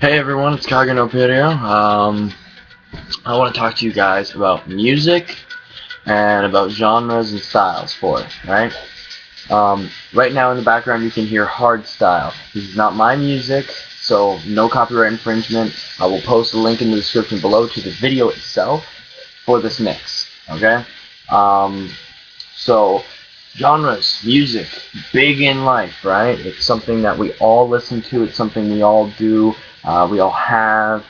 Hey everyone, it's KageNoPiero. I want to talk to you guys about music and about genres and styles for it, right? Right now in the background you can hear Hardstyle. This is not my music, so no copyright infringement. I will post a link in the description below to the video itself for this mix, okay? So, genres, music, big in life, right? It's something that we all listen to, it's something we all do, we all have,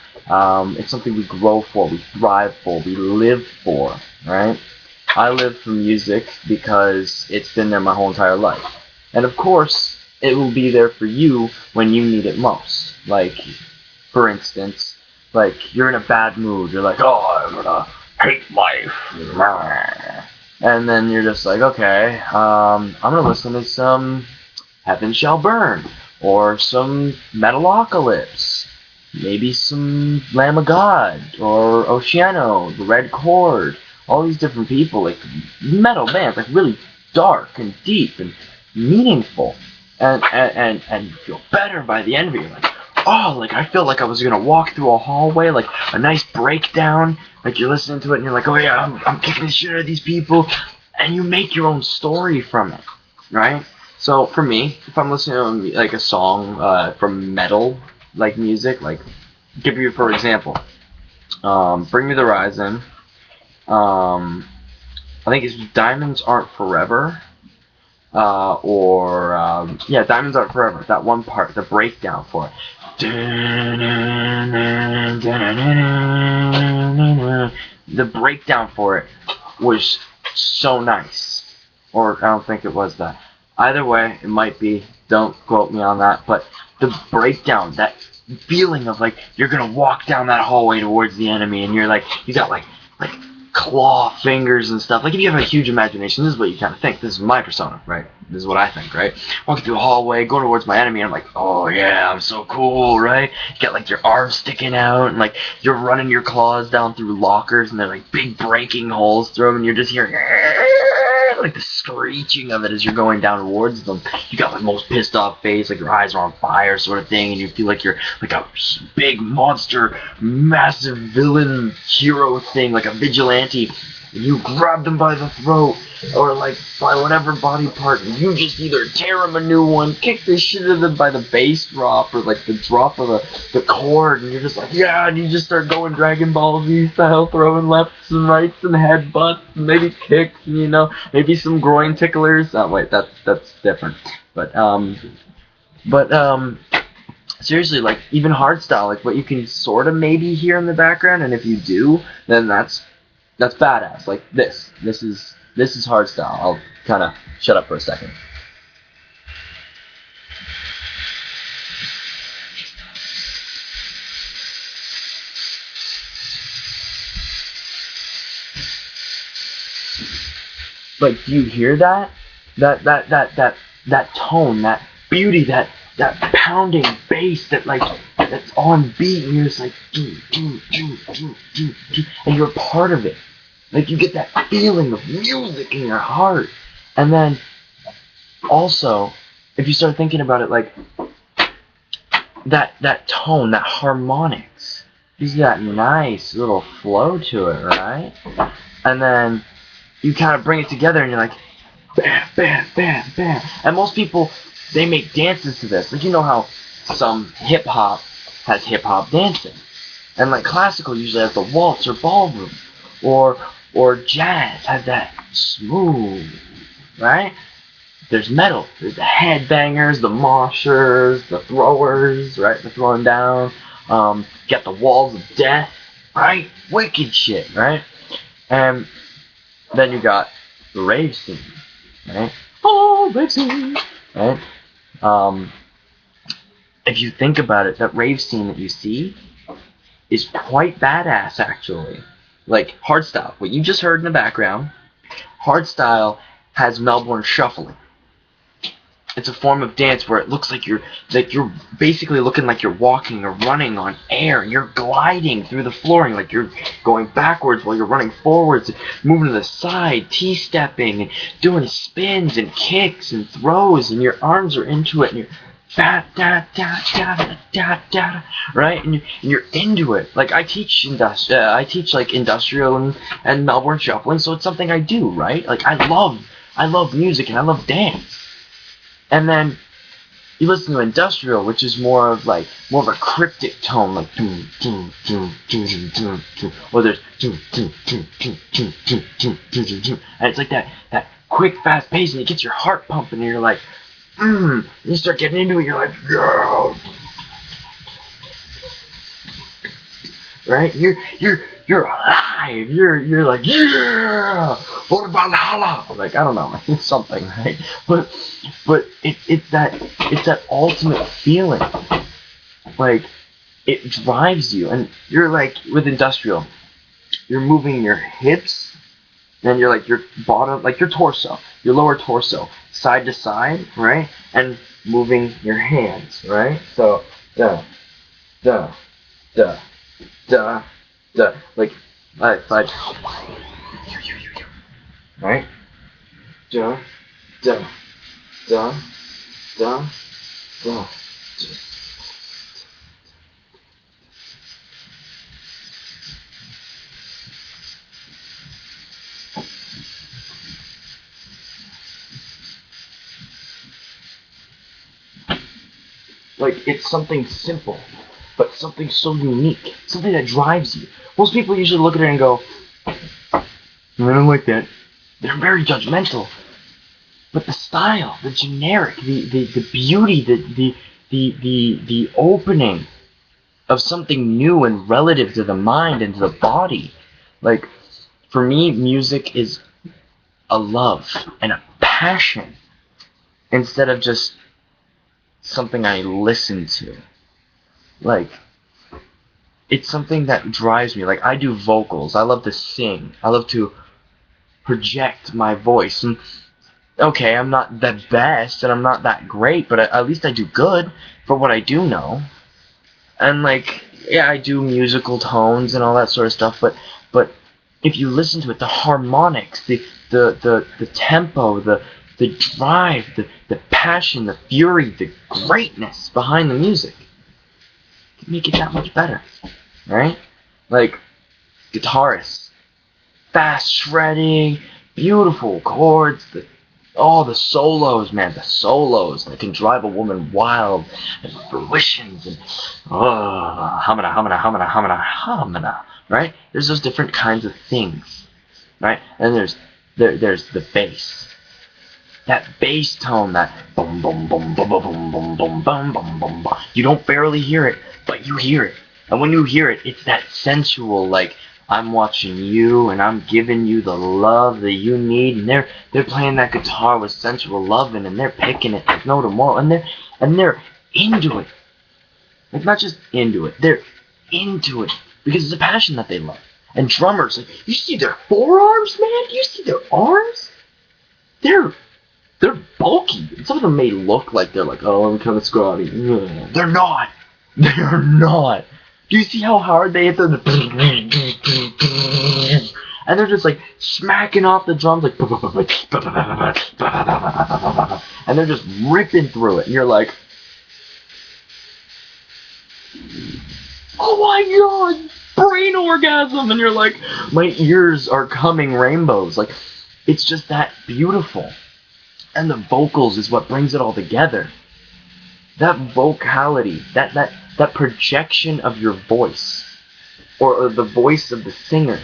it's something we grow for, we thrive for, we live for, right? I live for music because it's been there my whole entire life. And of course, it will be there for you when you need it most. Like, for instance, like, you're in a bad mood, you're like, oh, I'm gonna hate life. And then you're just like, okay, I'm gonna listen to some Heaven Shall Burn, or some Metalocalypse, maybe some Lamb of God, or Oceano, The Red Chord, all these different people, like metal bands, like really dark and deep and meaningful, and you feel better by the end of it. You're like, oh, like I feel like I was gonna walk through a hallway, like a nice breakdown. Like you're listening to it and you're like, oh yeah, I'm kicking the shit out of these people, and you make your own story from it, right? So for me, if I'm listening to like a song from metal, like music, like give you for example, Bring Me the Horizon. I think it's Diamonds Aren't Forever. Yeah, Diamonds Aren't Forever. That one part, the breakdown for it. The breakdown for it was so nice. Or I don't think it was that. Either way, it might be. Don't quote me on that. But the breakdown, that feeling of like you're gonna walk down that hallway towards the enemy, and you're like, you got like claw fingers and stuff. Like if you have a huge imagination, this is what you kind of think. This is my persona, right? This is what I think, right? Walking through a hallway, going towards my enemy, and I'm like, oh yeah, I'm so cool, right? You got like your arms sticking out, and like you're running your claws down through lockers, and they're like big breaking holes through them, and you're just hearing like the screeching of it as you're going down towards them. You got like most pissed off face, like your eyes are on fire sort of thing, and you feel like you're like a big monster, massive villain hero thing, like a vigilante, and you grab them by the throat, or like by whatever body part, and you just either tear them a new one, kick the shit out of them by the bass drop, or like the drop of the chord, and you're just like, yeah, and you just start going Dragon Ball Z style, throwing lefts and rights and headbutts, and maybe kicks, and you know, maybe some groin ticklers. Oh wait, that's different. But seriously, like even hardstyle, like what you can sort of maybe hear in the background, and if you do, then that's badass. Like this is hardstyle. I'll kind of shut up for a second. Like, do you hear that? That tone, that beauty, that pounding bass, that's on beat, and you're just like, and you're part of it. Like, you get that feeling of music in your heart. And then, also, if you start thinking about it, like, that tone, that harmonics, gives you that nice little flow to it, right? And then you kind of bring it together and you're like, bam, bam, bam, bam. And most people, they make dances to this. Like, you know how some hip-hop has hip-hop dancing. And, like, classical usually has the waltz or ballroom. Or jazz has that smooth, right? There's metal. There's the headbangers, the moshers, the throwers, right? The throwing down. You got the walls of death, right? Wicked shit, right? And then you got the rave scene, right? Oh, rave scene, right? If you think about it, that rave scene that you see is quite badass, actually. Like hardstyle, what you just heard in the background, hardstyle has Melbourne shuffling. It's a form of dance where it looks like you're basically looking like you're walking or running on air. You're gliding through the flooring, like you're going backwards while you're running forwards, moving to the side, T-stepping, and doing spins and kicks and throws, and your arms are into it, and da da da da da da, right? And you're into it. Like I teach like industrial and Melbourne shuffling, so it's something I do, right? Like I love music and I love dance. And then you listen to industrial, which is more of a cryptic tone, like or there's and it's like that quick, fast pace, and it gets your heart pumping, and you're like, and you start getting into it, you're like, yeah, right? You're alive. You're like, yeah, what about Valhalla? Like I don't know, something, right? But it's that ultimate feeling. Like it drives you, and you're like with industrial, you're moving your hips, and you're like your bottom, like your torso, your lower torso, side to side, right? And moving your hands, right? So da da da da da, like right? Da da da da da. Like it's something simple, but something so unique, something that drives you. Most people usually look at it and go, I don't like that. They're very judgmental. But the style, the generic, the beauty, the opening of something new and relative to the mind and to the body. Like, for me, music is a love and a passion instead of just something I listen to. Like, it's something that drives me. Like, I do vocals. I love to sing. I love to project my voice. And okay, I'm not the best and I'm not that great, but at least I do good for what I do know. And like, yeah, I do musical tones and all that sort of stuff, but if you listen to it, the harmonics, the tempo, the drive, the passion, the fury, the greatness behind the music can make it that much better, right? Like, guitarists, fast shredding, beautiful chords, the solos, man, the solos that can drive a woman wild, and fruitions, and hamina, right? There's those different kinds of things, right? And there's the bass. That bass tone, that boom, boom, boom, boom, boom, boom, boom, boom, boom, boom, boom, boom. You don't barely hear it, but you hear it. And when you hear it, it's that sensual, like, I'm watching you and I'm giving you the love that you need, and they're playing that guitar with sensual loving, and they're picking it like no tomorrow, and they're into it. Like, not just into it, they're into it because it's a passion that they love. And drummers, like, you see their forearms, man? You see their arms? They're bulky. Some of them may look like they're like, oh, I'm kind of scrawny. They're not. They're not. Do you see how hard they hit the and they're just like smacking off the drums like and they're just ripping through it, and you're like, oh my god, brain orgasm, and you're like, my ears are coming rainbows. Like, it's just that beautiful. And the vocals is what brings it all together. That vocality, that projection of your voice, or the voice of the singer,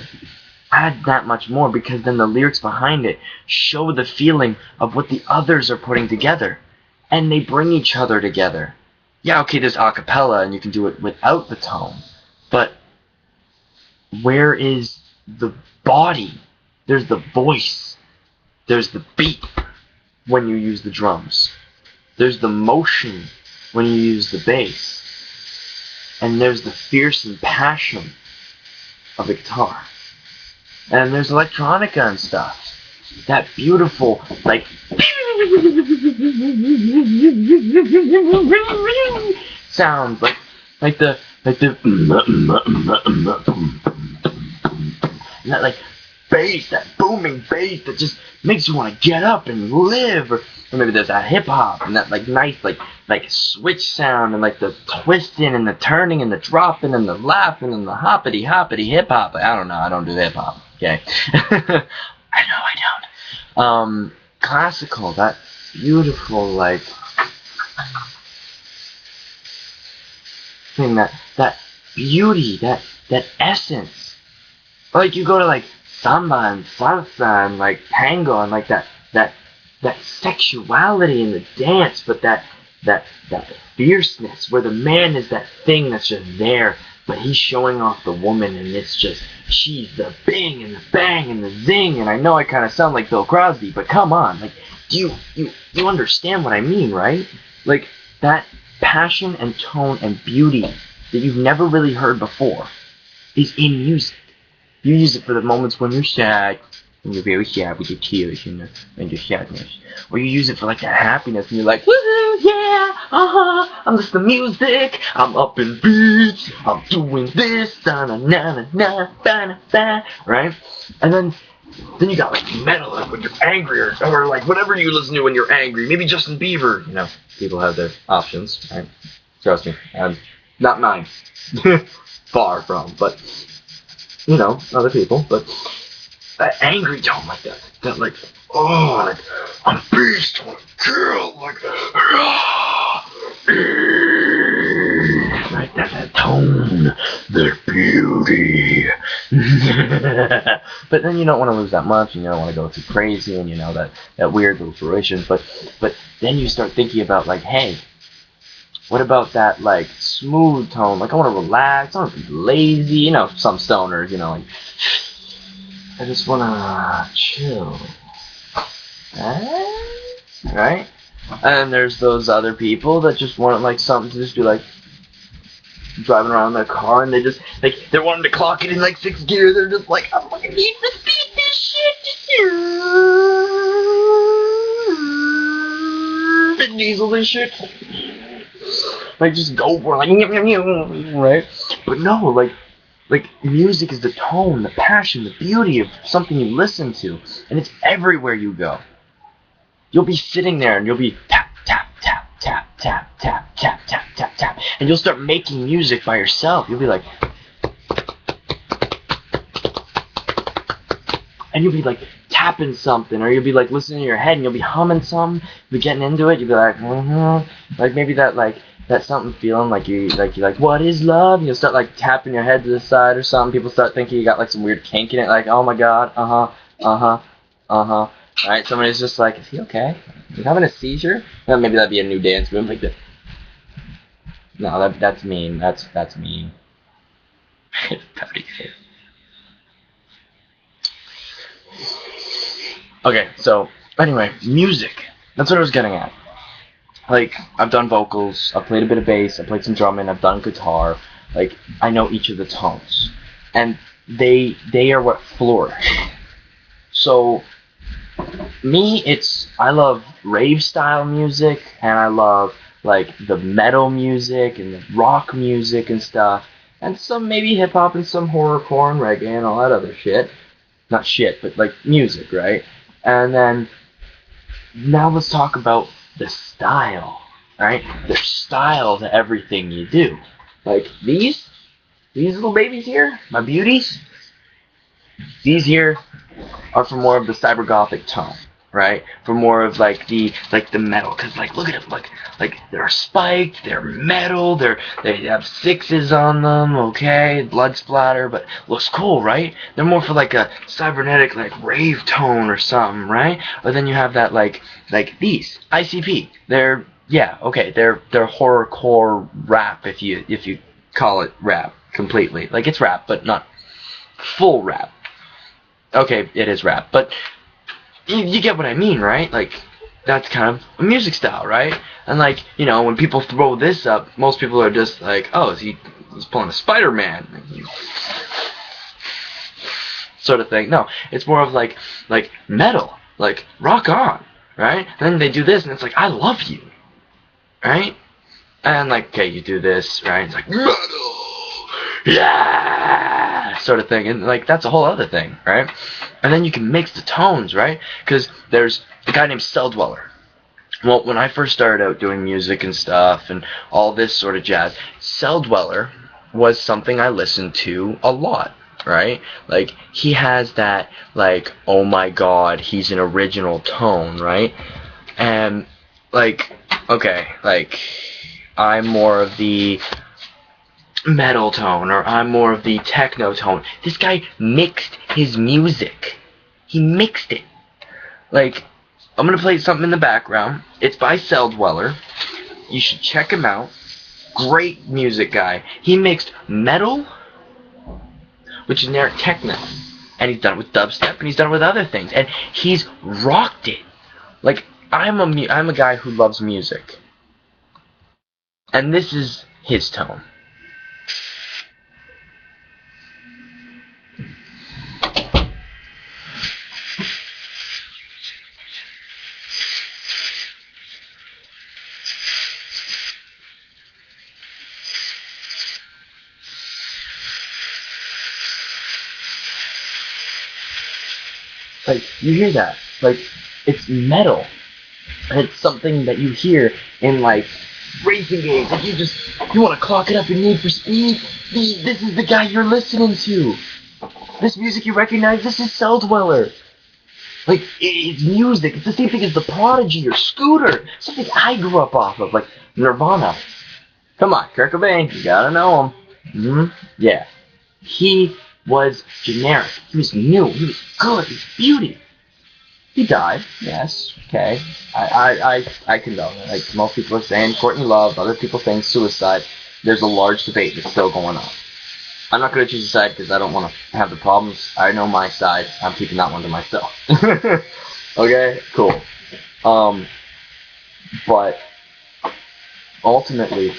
add that much more, because then the lyrics behind it show the feeling of what the others are putting together, and they bring each other together. Yeah, okay, there's a cappella, and you can do it without the tone, but where is the body? There's the voice. There's the beat when you use the drums. There's the motion when you use the bass. And there's the fearsome passion of the guitar. And there's electronica and stuff. That beautiful, like, sounds like the and that, like, bass, that booming bass that just makes you want to get up and live. Or maybe there's that hip hop and that like nice like switch sound and like the twisting and the turning and the dropping and the laughing and the hoppity hip hop. I don't know. I don't do hip hop. Okay. I know I don't. Classical, that beautiful like thing, that beauty, that essence. Like you go to like samba and salsa and like tango and like that sexuality in the dance, but that fierceness where the man is that thing that's just there, but he's showing off the woman, and it's just she's the bing and the bang and the zing. And I know I kind of sound like Bill Crosby, but come on, like you understand what I mean, right? Like that passion and tone and beauty that you've never really heard before is in music. You use it for the moments when you're sad, when you're very sad with your tears and your sadness. Or you use it for like that happiness and you're like, woohoo, yeah, I'm just the music, I'm up in beats, I'm doing this, da-na-na-na-na-na-na, right? And then you got like metal, like when you're angry, or like whatever you listen to when you're angry. Maybe Justin Bieber, you know, people have their options, right? Trust me, not mine. Far from, but you know, other people. But that angry tone like that like, oh, like I'm beast, I want to kill, like, right, that tone, the beauty. But then you don't want to lose that much, and you don't want to go too crazy, and you know that weird little fruition. But then you start thinking about like, hey, what about that like smooth tone? Like I want to relax, I want to be lazy. You know, some stoners, you know, like I just want to chill. Right? And there's those other people that just want like something to just be like driving around in their car, and they just like they're wanting to clock it in like 6th gear. They're just like, I fucking need to speed this shit. Vin Diesel this shit. Like just go for it, like right? But no, like music is the tone, the passion, the beauty of something you listen to, and it's everywhere you go. You'll be sitting there and you'll be tap tap tap tap tap tap tap tap tap tap, and you'll start making music by yourself. You'll be like, and you'll be like tapping something, or you'll be like listening to your head, and you'll be humming something. You'll be getting into it. You'll be like, like maybe that something feeling like you're like, what is love? And you'll start like tapping your head to the side or something. People start thinking you got like some weird kink in it, like, oh my god, Alright, somebody's just like, is he okay? Is he having a seizure? Well, maybe that'd be a new dance move, like that. No, that's mean. That's mean. Okay, so anyway, music. That's what I was getting at. Like, I've done vocals, I've played a bit of bass, I've played some drumming, I've done guitar. Like, I know each of the tones. And they are what flourish. So, me, I love rave style music, and I love, like, the metal music, and the rock music and stuff. And some maybe hip-hop, and some horrorcore, and reggae, and all that other shit. Not shit, but, like, music, right? And then, now let's talk about the style, right? There's style to everything you do. Like these little babies here, my beauties, these here are for more of the cyber gothic tone, right? For more of like the metal, cause like look at it, like they're spiked, they're metal, they have 6s on them, okay, blood splatter, but looks cool, right? They're more for like a cybernetic like rave tone or something, right? Or then you have that like these ICP. They're horrorcore rap if you call it rap completely. Like it's rap, but not full rap. Okay, it is rap, but you get what I mean, right? Like, that's kind of a music style, right? And like, you know, when people throw this up, most people are just like, oh, he's pulling a Spider-Man sort of thing. No, it's more of like metal, like rock on, right? And then they do this, and it's like, I love you, right? And like, okay, you do this, right? It's like metal, yeah, sort of thing, and like that's a whole other thing, right? And then you can mix the tones, right? Because there's a guy named Celldweller. Well, when I first started out doing music and stuff and all this sort of jazz, Celldweller was something I listened to a lot, right? Like, he has that, like, oh my god, he's an original tone, right? And, like, okay, like, I'm more of the metal tone, or I'm more of the techno tone. This guy mixed his music. He mixed it. Like, I'm going to play something in the background. It's by Celldweller. You should check him out. Great music guy. He mixed metal with generic techno. And he's done it with dubstep, and he's done it with other things. And he's rocked it. Like, I'm a guy who loves music. And this is his tone. Like, you hear that? Like, it's metal. And it's something that you hear in, like, racing games. Like, you want to clock it up in Need for Speed? This is the guy you're listening to. This music you recognize, this is Celldweller. Like, it's music. It's the same thing as The Prodigy or Scooter. Something I grew up off of, like Nirvana. Come on, Kurt Cobain, you gotta know him. Yeah. He was generic. He was new. He was good. He was beauty. He died. Yes. Okay. I condone it. Like, most people are saying Courtney Love. Other people saying suicide. There's a large debate that's still going on. I'm not going to choose a side because I don't want to have the problems. I know my side. I'm keeping that one to myself. Okay? Cool. But ultimately,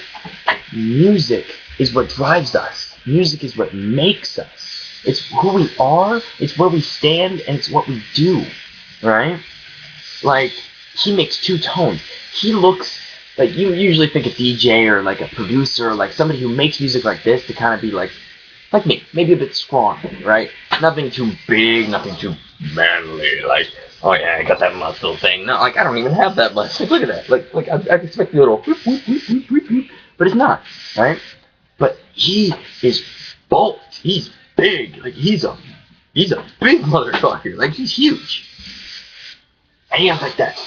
music is what drives us. Music is what makes us. It's who we are, it's where we stand, and it's what we do, right? Like, he makes two tones. He looks, like, you usually think a DJ or, like, a producer, or, like, somebody who makes music like this to kind of be, like me, maybe a bit scrawny, right? Nothing too big, nothing too manly, like, oh yeah, I got that muscle thing. No, like, I don't even have that much. Like, look at that. Like I expect a little whoop, whoop, whoop, whoop, whoop, whoop, but it's not, right? But he is bulked. He's big. Like, he's a big motherfucker. Like, he's huge. And he has like that,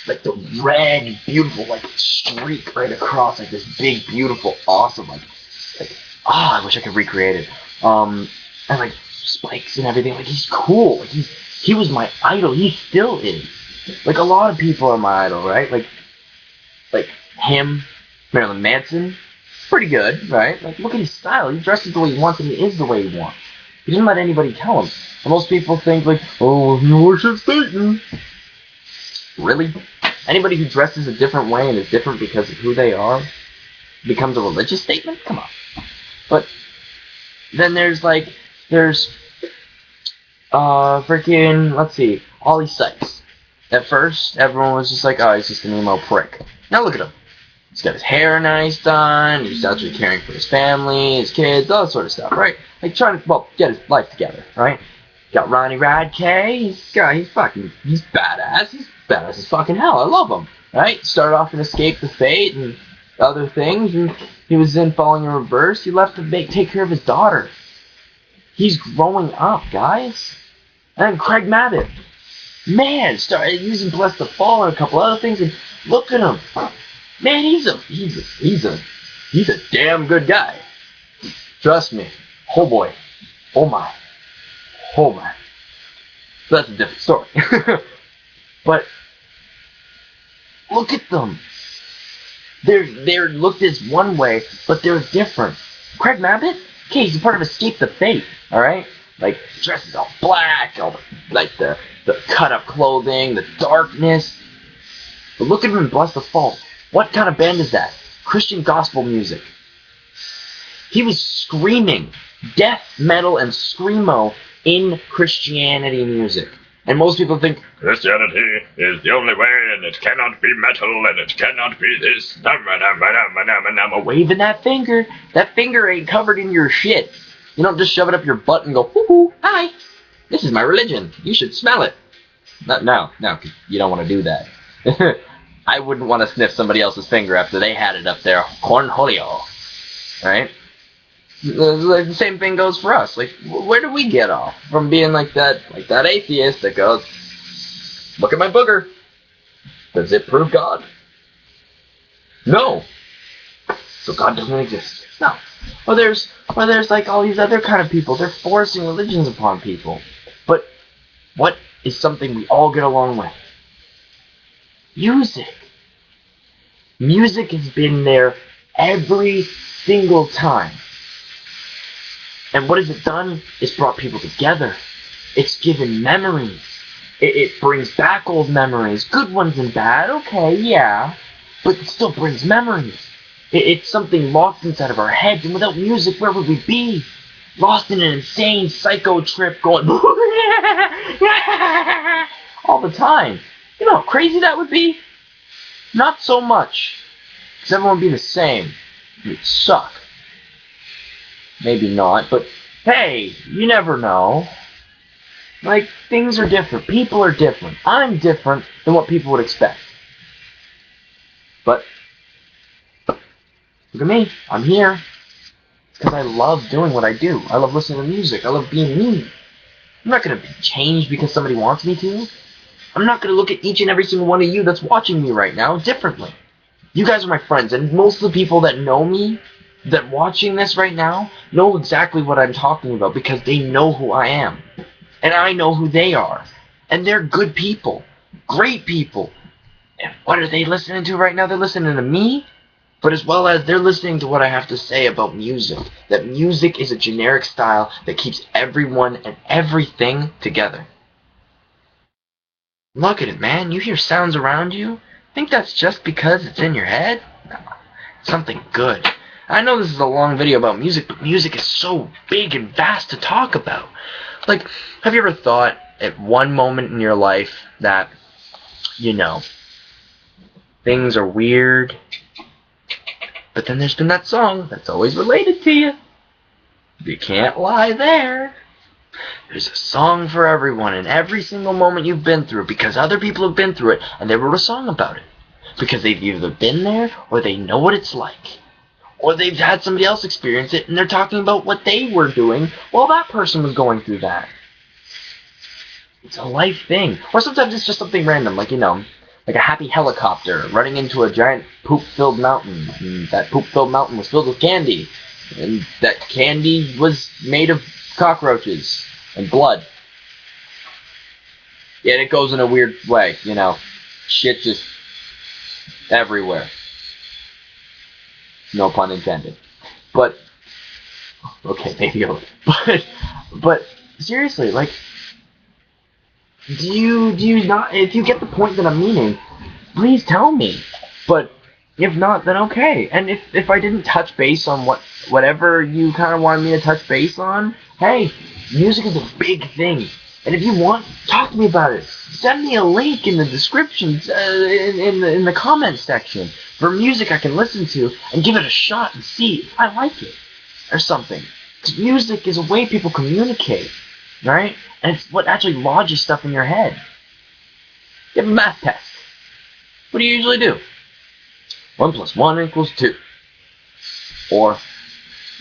like the red, beautiful, like streak right across, like this big, beautiful, awesome, like I wish I could recreate it. And like spikes and everything. Like, he's cool. Like, he was my idol. He still is. Like, a lot of people are my idol, right? Like him, Marilyn Manson. Pretty good, right? Like, look at his style. He dresses the way he wants, and he is the way he wants. He doesn't let anybody tell him. And most people think, like, oh, he worships Satan. Really? Anybody who dresses a different way and is different because of who they are becomes a religious statement? Come on. But then there's freaking, let's see, Ollie Sykes. At first, everyone was just like, oh, he's just an emo prick. Now look at him. He's got his hair nice done, he's actually caring for his family, his kids, all that sort of stuff, right? Like, trying to, well, get his life together, right? Got Ronnie Radke, he's badass, he's badass as fucking hell, I love him, right? Started off in Escape the Fate and other things, and he was in Falling in Reverse. He left to take care of his daughter. He's growing up, guys. And then Craig Mabbitt, man, started using Bless the Fall and a couple other things, and look at him. Man, he's a damn good guy. Trust me. Oh boy. Oh my. Oh my. So that's a different story. But look at them. They're looked as one way, but they're different. Craig Mabbitt? Okay, he's a part of Escape the Fate, alright? Like, dresses all black, all the cut-up clothing, the darkness. But look at him in Bless the Fall. What kind of band is that? Christian gospel music. He was screaming death metal and screamo in Christianity music. And most people think Christianity is the only way, and it cannot be metal, and it cannot be this. Waving that finger. That finger ain't covered in your shit. You don't just shove it up your butt and go, hoo-hoo, hi, this is my religion. You should smell it. No, you don't want to do that. I wouldn't want to sniff somebody else's finger after they had it up there. Cornholio. Right? The same thing goes for us. Like, where do we get off from being like that atheist that goes, look at my booger. Does it prove God? No. So God doesn't exist. No. Or there's like all these other kind of people. They're forcing religions upon people. But what is something we all get along with? Music. Music has been there every single time. And what has it done? It's brought people together. It's given memories. It brings back old memories. Good ones and bad, okay, yeah. But it still brings memories. It's something locked inside of our heads, and without music, where would we be? Lost in an insane psycho trip going all the time. You know how crazy that would be? Not so much. Because everyone would be the same. It would suck. Maybe not, but hey, you never know. Like, things are different. People are different. I'm different than what people would expect. But look at me. I'm here. It's because I love doing what I do. I love listening to music. I love being me. I'm not going to be changed because somebody wants me to. I'm not going to look at each and every single one of you that's watching me right now differently. You guys are my friends, and most of the people that know me, that watching this right now, know exactly what I'm talking about because they know who I am. And I know who they are. And they're good people. Great people. And what are they listening to right now? They're listening to me, but as well as they're listening to what I have to say about music. That music is a generic style that keeps everyone and everything together. Look at it, man. You hear sounds around you? Think that's just because it's in your head? No. Something good. I know this is a long video about music, but music is so big and vast to talk about. Like, have you ever thought at one moment in your life that, you know, things are weird, but then there's been that song that's always related to you? You can't lie there. There's a song for everyone in every single moment you've been through because other people have been through it and they wrote a song about it. Because they've either been there or they know what it's like. Or they've had somebody else experience it and they're talking about what they were doing while that person was going through that. It's a life thing. Or sometimes it's just something random, like, you know, like a happy helicopter running into a giant poop-filled mountain. And that poop-filled mountain was filled with candy. And that candy was made of cockroaches and blood. Yeah, it goes in a weird way, you know. Shit just everywhere. No pun intended. But okay, maybe but seriously, like, do you not? If you get the point that I'm meaning, please tell me. But if not, then okay. And if I didn't touch base on whatever you kind of wanted me to touch base on, hey, music is a big thing. And if you want, talk to me about it. Send me a link in the description, in the comment section for music I can listen to and give it a shot and see if I like it or something. Because music is a way people communicate, right? And it's what actually lodges stuff in your head. You have a math test. What do you usually do? 1 + 1 = 2. Or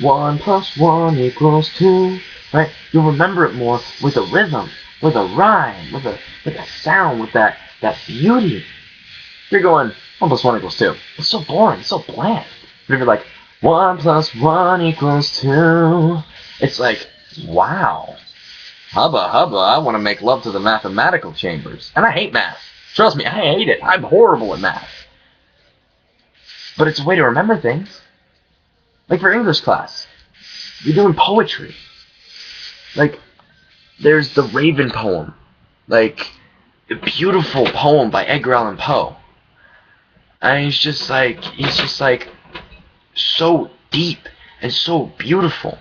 1 + 1 = 2. Right? You'll remember it more with a rhythm, with a rhyme, with a sound, with that beauty. You're going 1 + 1 = 2. It's so boring, it's so bland. But if you're like 1 + 1 = 2, it's like, wow. Hubba hubba, I want to make love to the mathematical chambers. And I hate math. Trust me, I hate it. I'm horrible at math. But it's a way to remember things. Like for English class, you're doing poetry. Like, there's the Raven poem. Like, a beautiful poem by Edgar Allan Poe. And he's just like, so deep and so beautiful.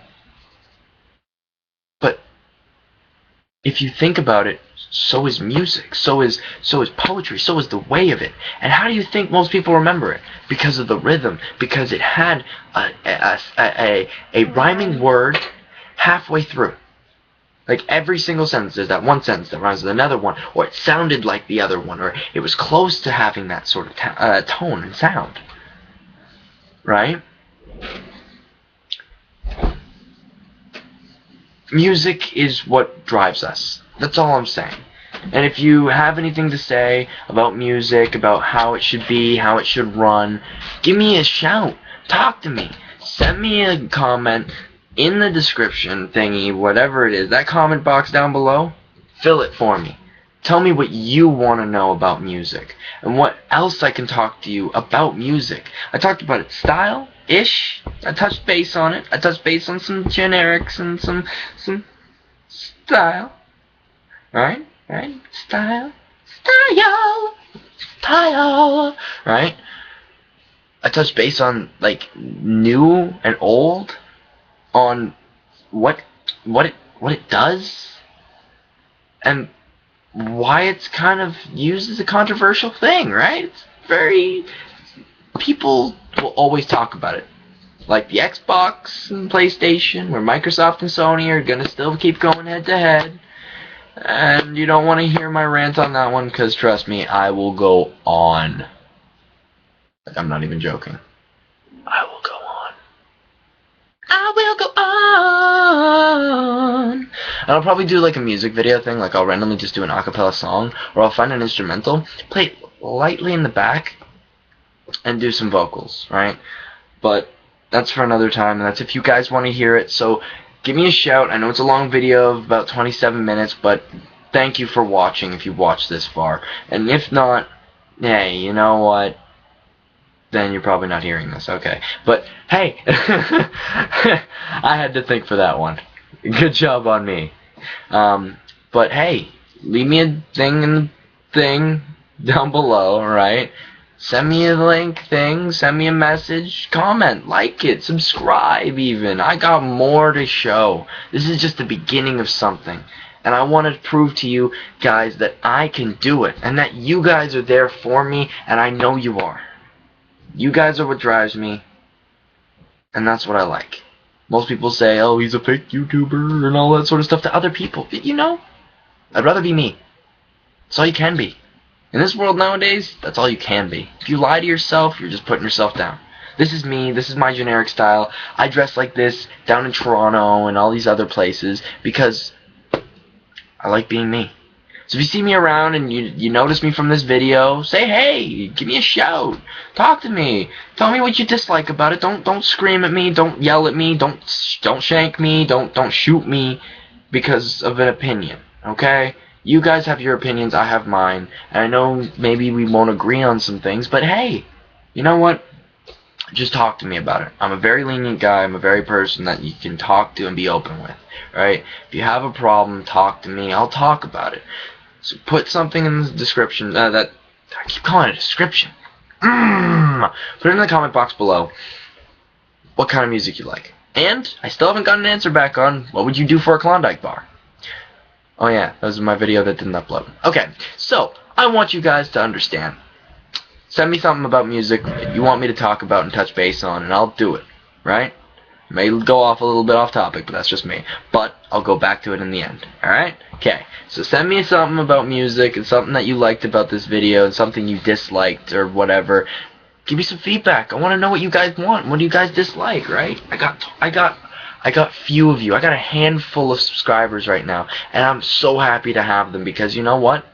But if you think about it, so is music, so is poetry, so is the way of it. And how do you think most people remember it? Because of the rhythm, because it had a rhyming word halfway through. Like every single sentence, there's that one sentence that rhymes with another one, or it sounded like the other one, or it was close to having that sort of tone and sound. Right? Music is what drives us. That's all I'm saying. And if you have anything to say about music, about how it should be, how it should run, give me a shout. Talk to me. Send me a comment in the description thingy, whatever it is, that comment box down below, fill it for me. Tell me what you want to know about music and what else I can talk to you about music. I talked about its style-ish. I touched base on it. I touched base on some generics and some style. Right? Style. Right? I touched base on like new and old, on what it does, and why it's kind of used as a controversial thing, right? It's very... people will always talk about it. Like the Xbox and PlayStation, where Microsoft and Sony are gonna still keep going head to head. And you don't want to hear my rant on that one, because trust me, I will go on. Like, I'm not even joking. I will go on. I will go on. And I'll probably do like a music video thing, like I'll randomly just do an acapella song, or I'll find an instrumental, play it lightly in the back, and do some vocals, right? But that's for another time, and that's if you guys want to hear it. So give me a shout. I know it's a long video of about 27 minutes, but thank you for watching if you watched this far. And if not, hey, you know what? Then you're probably not hearing this. Okay. But hey, I had to think for that one. Good job on me. But hey, leave me a thing down below, alright? Send me a link thing, send me a message, comment, like it, subscribe even. I got more to show. This is just the beginning of something. And I want to prove to you guys that I can do it. And that you guys are there for me, and I know you are. You guys are what drives me. And that's what I like. Most people say, oh, he's a fake YouTuber and all that sort of stuff to other people. But you know, I'd rather be me. That's all you can be. In this world nowadays, that's all you can be. If you lie to yourself, you're just putting yourself down. This is me. This is my generic style. I dress like this down in Toronto and all these other places because I like being me. So if you see me around and you notice me from this video, say hey, give me a shout, talk to me, tell me what you dislike about it. Don't scream at me, don't yell at me, don't shank me, don't shoot me because of an opinion. Okay? You guys have your opinions, I have mine, and I know maybe we won't agree on some things, but hey, you know what? Just talk to me about it. I'm a very lenient guy. I'm a very person that you can talk to and be open with, right? If you have a problem, talk to me. I'll talk about it. So put something in the description, that I keep calling it a description. Put it in the comment box below what kind of music you like. And I still haven't gotten an answer back on what would you do for a Klondike bar. Oh yeah, that was my video that didn't upload. Okay, so I want you guys to understand. Send me something about music that you want me to talk about and touch base on, and I'll do it, right? May go off a little bit off topic, but that's just me. But I'll go back to it in the end, alright? Okay, so send me something about music and something that you liked about this video and something you disliked or whatever. Give me some feedback. I want to know what you guys want. What do you guys dislike, right? I got few of you. I got a handful of subscribers right now, and I'm so happy to have them because you know what?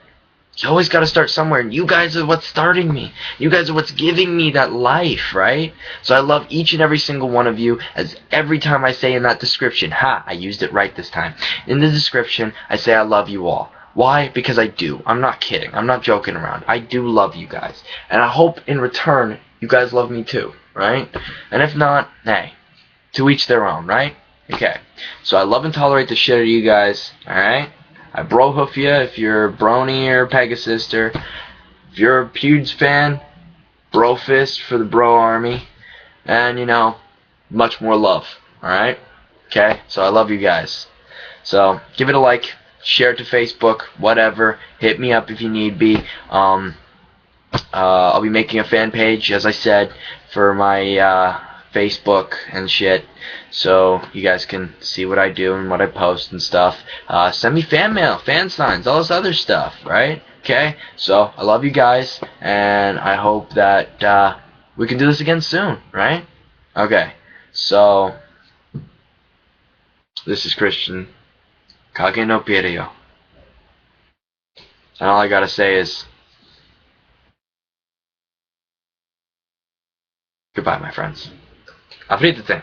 You always got to start somewhere, and you guys are what's starting me. You guys are what's giving me that life, right? So I love each and every single one of you, as every time I say in that description, I used it right this time. In the description, I say I love you all. Why? Because I do. I'm not kidding. I'm not joking around. I do love you guys. And I hope in return, you guys love me too, right? And if not, hey, to each their own, right? Okay. So I love and tolerate the shit out of you guys, alright? I bro hoof you if you're a Brony or Pegasus, or if you're a Pewds fan, bro fist for the bro army, and you know, much more love, alright? Okay, so I love you guys. So give it a like, share it to Facebook, whatever. Hit me up if you need be. I'll be making a fan page, as I said, for my Facebook and shit, so you guys can see what I do and what I post and stuff. Send me fan mail, fan signs, all this other stuff, right? Okay, so I love you guys, and I hope that we can do this again soon, right? Okay, so this is Christian, KageNoPiero, and all I gotta say is goodbye, my friends. Auf Wiedersehen.